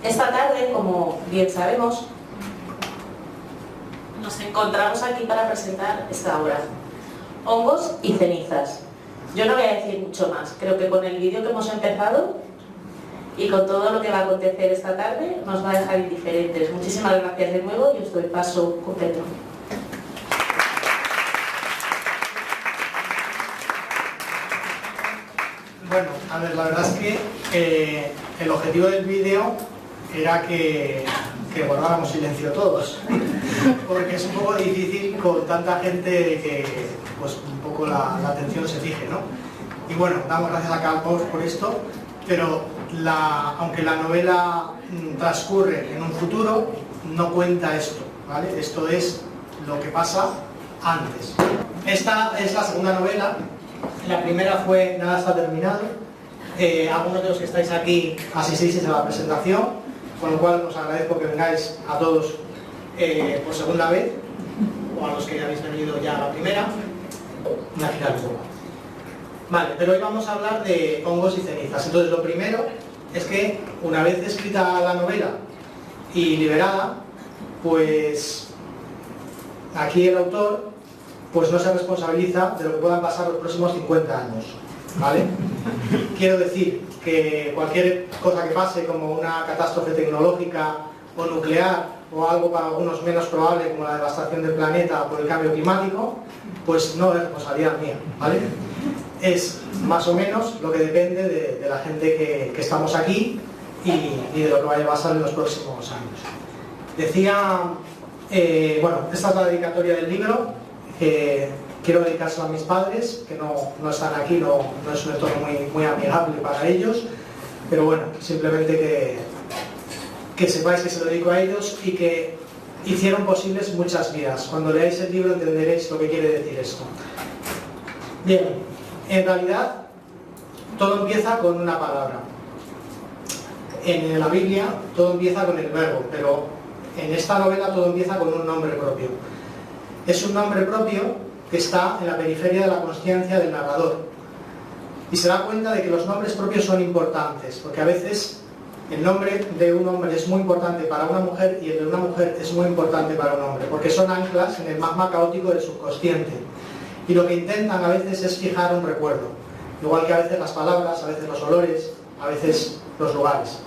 Esta tarde, como bien sabemos, nos encontramos aquí para presentar esta obra, Hongos y cenizas. Yo no voy a decir mucho más, creo que con el vídeo que hemos empezado y con todo lo que va a acontecer esta tarde nos va a dejar indiferentes. Muchísimas gracias de nuevo y os doy paso con Pedro. Bueno, a ver, la verdad es que el objetivo del vídeo era que guardáramos silencio todos, porque es un poco difícil con tanta gente que pues un poco la atención se fije, ¿no? Y bueno, damos gracias a Karl Popper por esto, pero aunque la novela transcurre en un futuro, no cuenta esto, ¿vale? Esto es lo que pasa antes. Esta es la segunda novela. La primera fue Nada está terminado. Algunos de los que estáis aquí asististeis a la presentación, con lo cual os agradezco que vengáis a todos por segunda vez, o a los que ya habéis venido ya a la primera. Una gira de juego. Vale, pero hoy vamos a hablar de hongos y cenizas. Entonces, lo primero es que una vez escrita la novela y liberada, pues aquí el autor pues no se responsabiliza de lo que puedan pasar los próximos 50 años, ¿vale? Quiero decir que cualquier cosa que pase, como una catástrofe tecnológica o nuclear, o algo para algunos menos probable, como la devastación del planeta por el cambio climático, pues no es responsabilidad mía, ¿vale? Es más o menos lo que depende de la gente que estamos aquí y de lo que vaya a pasar en los próximos años. Decía, bueno, esta es la dedicatoria del libro. Quiero dedicárselo a mis padres, que no están aquí, no es un entorno muy amigable para ellos, pero bueno, simplemente que sepáis que se lo dedico a ellos y que hicieron posibles muchas vidas. Cuando leáis el libro entenderéis lo que quiere decir esto. Bien, en realidad todo empieza con una palabra. En la Biblia todo empieza con el verbo, pero en esta novela todo empieza con un nombre propio. Es un nombre propio que está en la periferia de la consciencia del narrador. Y se da cuenta de que los nombres propios son importantes, porque a veces el nombre de un hombre es muy importante para una mujer y el de una mujer es muy importante para un hombre, porque son anclas en el magma caótico del subconsciente. Y lo que intentan a veces es fijar un recuerdo, igual que a veces las palabras, a veces los olores, a veces los lugares.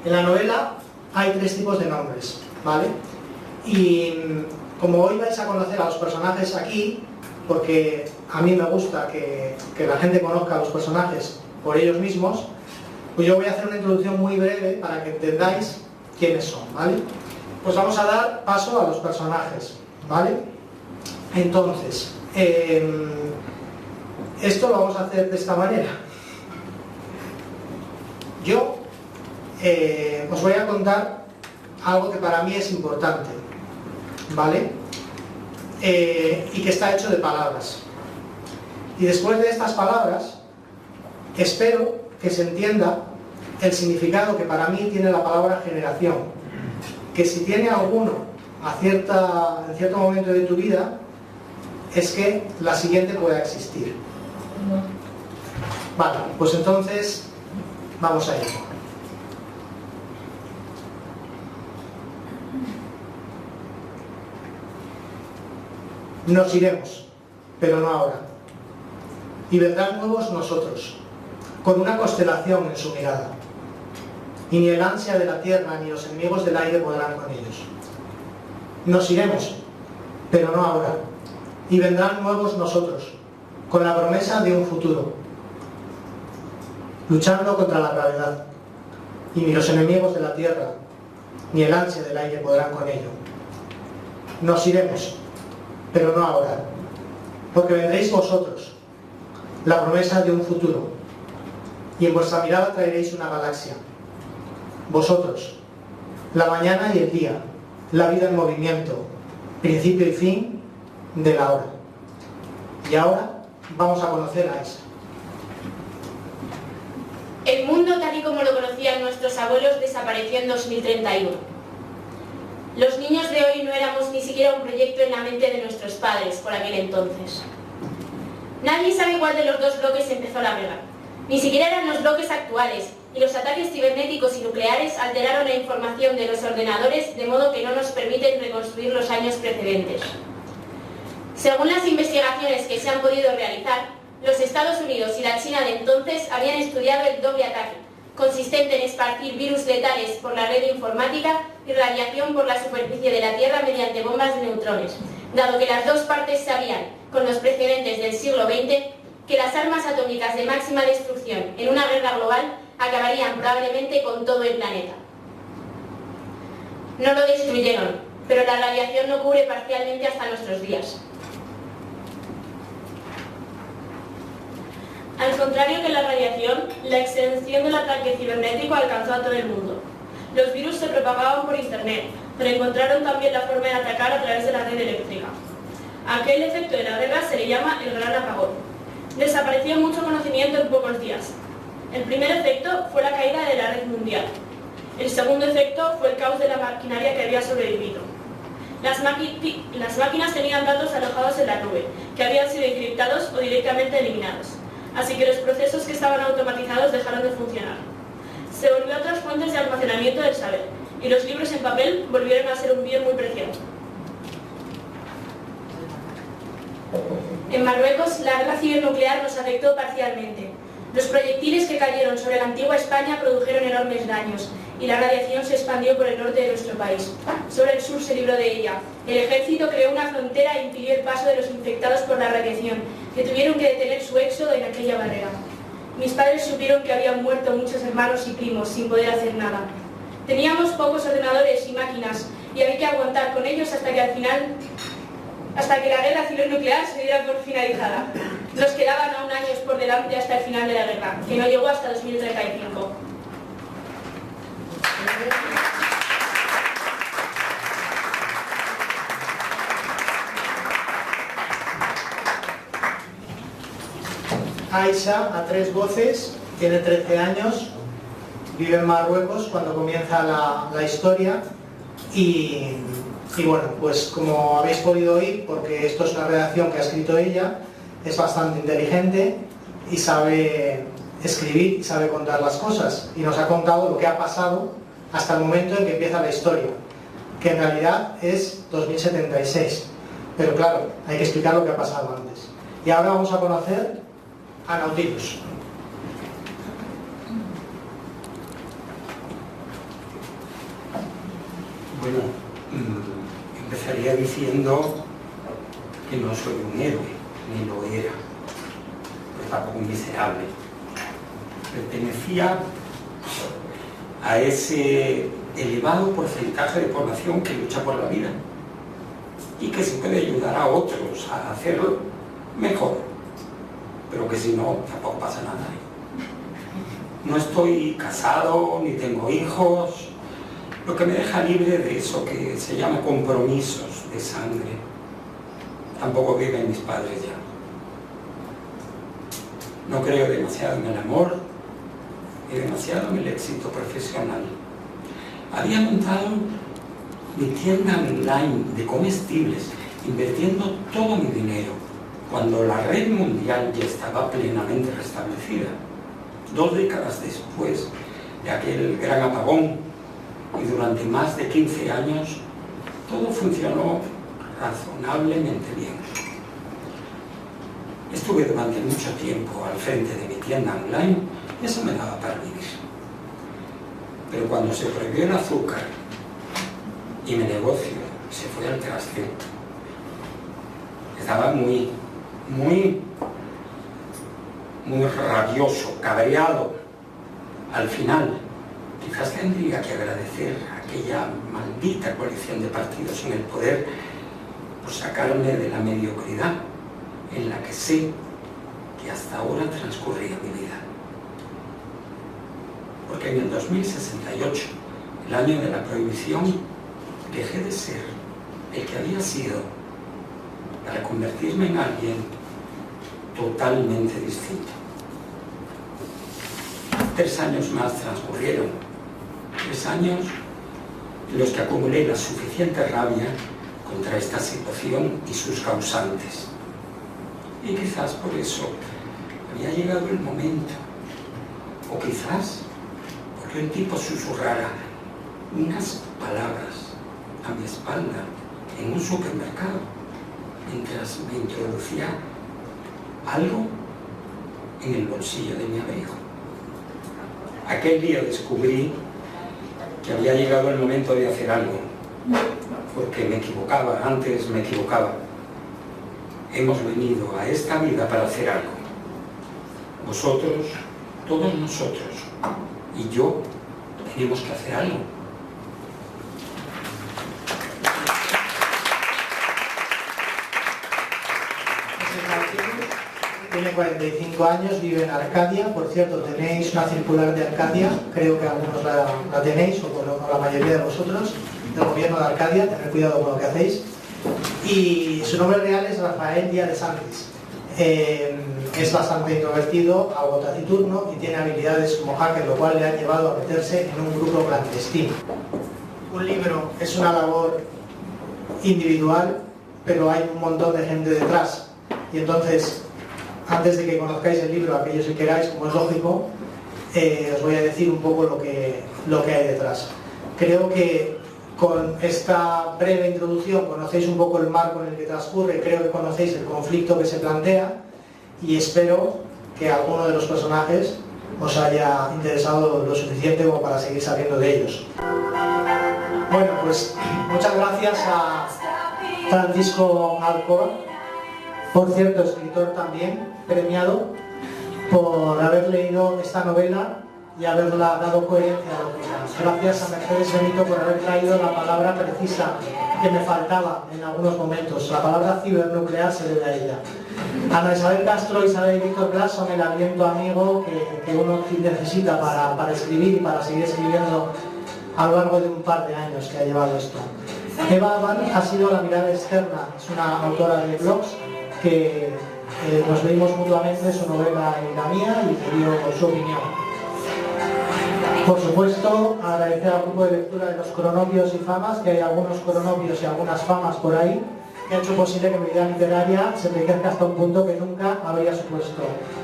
En la novela hay 3 tipos de nombres, ¿vale? Y como hoy vais a conocer a los personajes aquí, porque a mí me gusta que la gente conozca a los personajes por ellos mismos, pues yo voy a hacer una introducción muy breve para que entendáis quiénes son, ¿vale? Pues vamos a dar paso a los personajes, ¿vale? Entonces, esto lo vamos a hacer de esta manera. Yo os voy a contar algo que para mí es importante, ¿vale? Y que está hecho de palabras. Y después de estas palabras, espero que se entienda el significado que para mí tiene la palabra generación. Que si tiene alguno en cierto momento de tu vida, es que la siguiente pueda existir. Vale, pues entonces vamos a ello. Nos iremos, pero no ahora. Y vendrán nuevos nosotros, con una constelación en su mirada. Y ni el ansia de la tierra ni los enemigos del aire podrán con ellos. Nos iremos, pero no ahora. Y vendrán nuevos nosotros, con la promesa de un futuro, luchando contra la gravedad. Y ni los enemigos de la tierra ni el ansia del aire podrán con ello. Nos iremos, pero no ahora, porque vendréis vosotros, la promesa de un futuro, y en vuestra mirada traeréis una galaxia. Vosotros, la mañana y el día, la vida en movimiento, principio y fin de la hora. Y ahora vamos a conocer a esa. El mundo tal y como lo conocían nuestros abuelos desapareció en 2031. Los niños de hoy no éramos ni siquiera un proyecto en la mente de nuestros padres por aquel entonces. Nadie sabe cuál de los 2 bloques empezó la guerra. Ni siquiera eran los bloques actuales, y los ataques cibernéticos y nucleares alteraron la información de los ordenadores de modo que no nos permiten reconstruir los años precedentes. Según las investigaciones que se han podido realizar, los Estados Unidos y la China de entonces habían estudiado el doble ataque, consistente en esparcir virus letales por la red informática y radiación por la superficie de la Tierra mediante bombas de neutrones, dado que las dos partes sabían, con los precedentes del siglo XX, que las armas atómicas de máxima destrucción en una guerra global acabarían probablemente con todo el planeta. No lo destruyeron, pero la radiación no cubre parcialmente hasta nuestros días. Al contrario que la radiación, la extensión del ataque cibernético alcanzó a todo el mundo. Los virus se propagaban por Internet, pero encontraron también la forma de atacar a través de la red eléctrica. A aquel efecto de la guerra se le llama el gran apagón. Desapareció mucho conocimiento en pocos días. El primer efecto fue la caída de la red mundial. El segundo efecto fue el caos de la maquinaria que había sobrevivido. Las máquinas tenían datos alojados en la nube, que habían sido encriptados o directamente eliminados. Así que los procesos que estaban automatizados dejaron de funcionar. Se volvió a otras fuentes de almacenamiento del saber, y los libros en papel volvieron a ser un bien muy preciado. En Marruecos, la guerra civil nuclear nos afectó parcialmente. Los proyectiles que cayeron sobre la antigua España produjeron enormes daños, y la radiación se expandió por el norte de nuestro país. Sobre el sur se libró de ella. El ejército creó una frontera e impidió el paso de los infectados por la radiación, que tuvieron que detener su éxodo en aquella barrera. Mis padres supieron que habían muerto muchos hermanos y primos sin poder hacer nada. Teníamos pocos ordenadores y máquinas, y había que aguantar con ellos hasta que la guerra civil nuclear se diera por finalizada. Nos quedaban aún años por delante hasta el final de la guerra, que no llegó hasta 2035. Aisha, a tres voces, tiene 13 años, vive en Marruecos cuando comienza la historia y bueno, pues como habéis podido oír, porque esto es una redacción que ha escrito ella, es bastante inteligente y sabe escribir y sabe contar las cosas, y nos ha contado lo que ha pasado hasta el momento en que empieza la historia, que en realidad es 2076, pero claro, hay que explicar lo que ha pasado antes. Y ahora vamos a conocer a Nautilus. Bueno, empezaría diciendo que no soy un héroe, ni lo era, pero tampoco un miserable. Pertenecía a ese elevado porcentaje de población que lucha por la vida y que se puede ayudar a otros a hacerlo mejor, pero que si no, tampoco pasa nada. No estoy casado, ni tengo hijos, lo que me deja libre de eso que se llama compromisos de sangre. Tampoco viven mis padres ya. No creo demasiado en el amor y demasiado en el éxito profesional. Había montado mi tienda online de comestibles, invirtiendo todo mi dinero, cuando la red mundial ya estaba plenamente restablecida. 2 décadas después de aquel gran apagón, y durante más de 15 años, todo funcionó razonablemente bien. Estuve durante mucho tiempo al frente de mi tienda online y eso me daba para vivir. Pero cuando se prohibió el azúcar y mi negocio se fue al traste, estaba muy rabioso, cabreado. Al final, quizás tendría que agradecer a aquella maldita coalición de partidos en el poder por sacarme de la mediocridad en la que sé que hasta ahora transcurría mi vida. Porque en el 2068, el año de la prohibición, dejé de ser el que había sido para convertirme en alguien totalmente distinto. 3 años más transcurrieron, 3 años en los que acumulé la suficiente rabia contra esta situación y sus causantes. Y quizás por eso había llegado el momento, o quizás porque un tipo susurrara unas palabras a mi espalda en un supermercado mientras me introducía algo en el bolsillo de mi abrigo. Aquel día descubrí que había llegado el momento de hacer algo, porque me equivocaba, antes me equivocaba. Hemos venido a esta vida para hacer algo. Vosotros, todos nosotros, y yo, tenemos que hacer algo. Tiene 45 años, vive en Arcadia. Por cierto, tenéis una circular de Arcadia, creo que algunos la tenéis, o la mayoría de vosotros, del gobierno de Arcadia, tener cuidado con lo que hacéis. Y su nombre real es Rafael Díaz de Santis. Es bastante introvertido, algo taciturno y tiene habilidades como hacker, lo cual le ha llevado a meterse en un grupo clandestino. Un libro es una labor individual, pero hay un montón de gente detrás. Y entonces, antes de que conozcáis el libro, aquellos que queráis, como es lógico, os voy a decir un poco lo que hay detrás. Creo que con esta breve introducción conocéis un poco el marco en el que transcurre, creo que conocéis el conflicto que se plantea y espero que alguno de los personajes os haya interesado lo suficiente como para seguir sabiendo de ellos. Bueno, pues muchas gracias a Francisco Alcoba, por cierto, escritor también, premiado, por haber leído esta novela y haberla dado coherencia a lo que era. Gracias a Mercedes Benito por haber traído la palabra precisa que me faltaba en algunos momentos. La palabra cibernuclear se debe a ella. Ana Isabel Castro, Isabel y Víctor Blas son el aliento amigo que uno necesita para escribir y para seguir escribiendo a lo largo de un par de años que ha llevado esto. Eva Abad ha sido la mirada externa, es una autora de blogs que nos leímos mutuamente su novela y la mía y me dio su opinión. Por supuesto, agradecer al grupo de lectura de los cronopios y famas, que hay algunos cronopios y algunas famas por ahí, que ha hecho posible que mi vida literaria se enriquezca hasta un punto que nunca habría supuesto.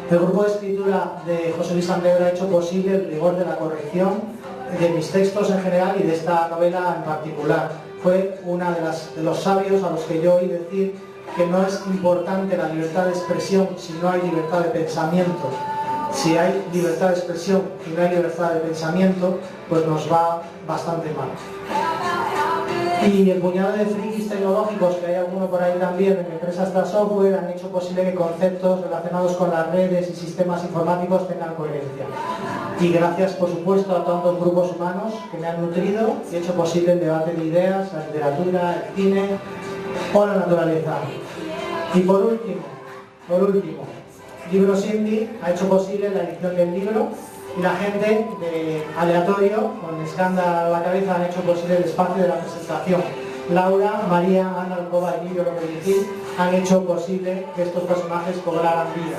El grupo de escritura de José Luis Saavedra ha hecho posible el rigor de la corrección de mis textos en general y de esta novela en particular. Fue uno de los sabios a los que yo oí decir que no es importante la libertad de expresión si no hay libertad de pensamiento. Si hay libertad de expresión y no hay libertad de pensamiento, pues nos va bastante mal. Y el puñado de frikis tecnológicos, que hay alguno por ahí también en empresas de software, han hecho posible que conceptos relacionados con las redes y sistemas informáticos tengan coherencia. Y gracias, por supuesto, a tantos grupos humanos que me han nutrido y hecho posible el debate de ideas, la literatura, el cine o la naturaleza. Y por último, Libros Indie ha hecho posible la edición del libro y la gente de Aleatorio, con escándalo a la cabeza, han hecho posible el espacio de la presentación. Laura, María, Ana Alcoba y Emilio López Gil han hecho posible que estos personajes cobraran vida.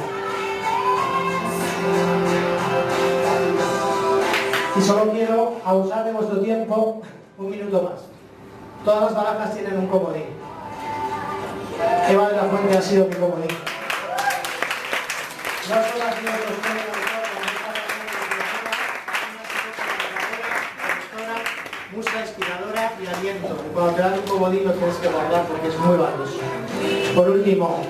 Y solo quiero abusar de vuestro tiempo un minuto más. Todas las barajas tienen un comodín. Eva de la Fuente ha sido mi comodín. No solo ha sido música inspiradora y aliento. Y cuando te dan un comodín lo tienes que guardar porque es muy valioso. Por último,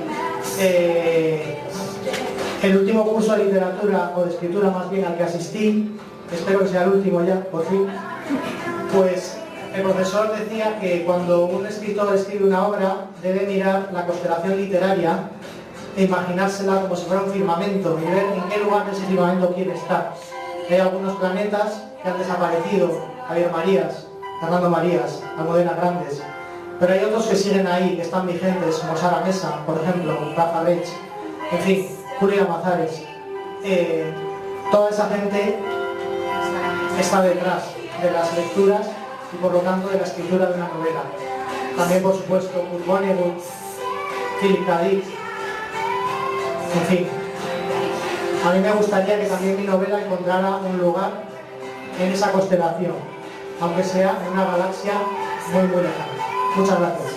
el último curso de literatura, o de escritura más bien, al que asistí, espero que sea el último ya, por fin, pues el profesor decía que cuando un escritor escribe una obra debe mirar la constelación literaria e imaginársela como si fuera un firmamento y ver en qué lugar de ese firmamento quiere estar. Hay algunos planetas que han desaparecido, Javier Marías, Fernando Marías, Almudena Grandes, pero hay otros que siguen ahí, que están vigentes, como Sara Mesa, por ejemplo, Rafa Rech, en fin, Julia Mazares. Toda esa gente está detrás de las lecturas y por lo tanto de la escritura de una novela. También, por supuesto, Kurt Vonnegut, Philip K. Dick. En fin, a mí me gustaría que también mi novela encontrara un lugar en esa constelación, aunque sea en una galaxia muy muy lejana. Muchas gracias.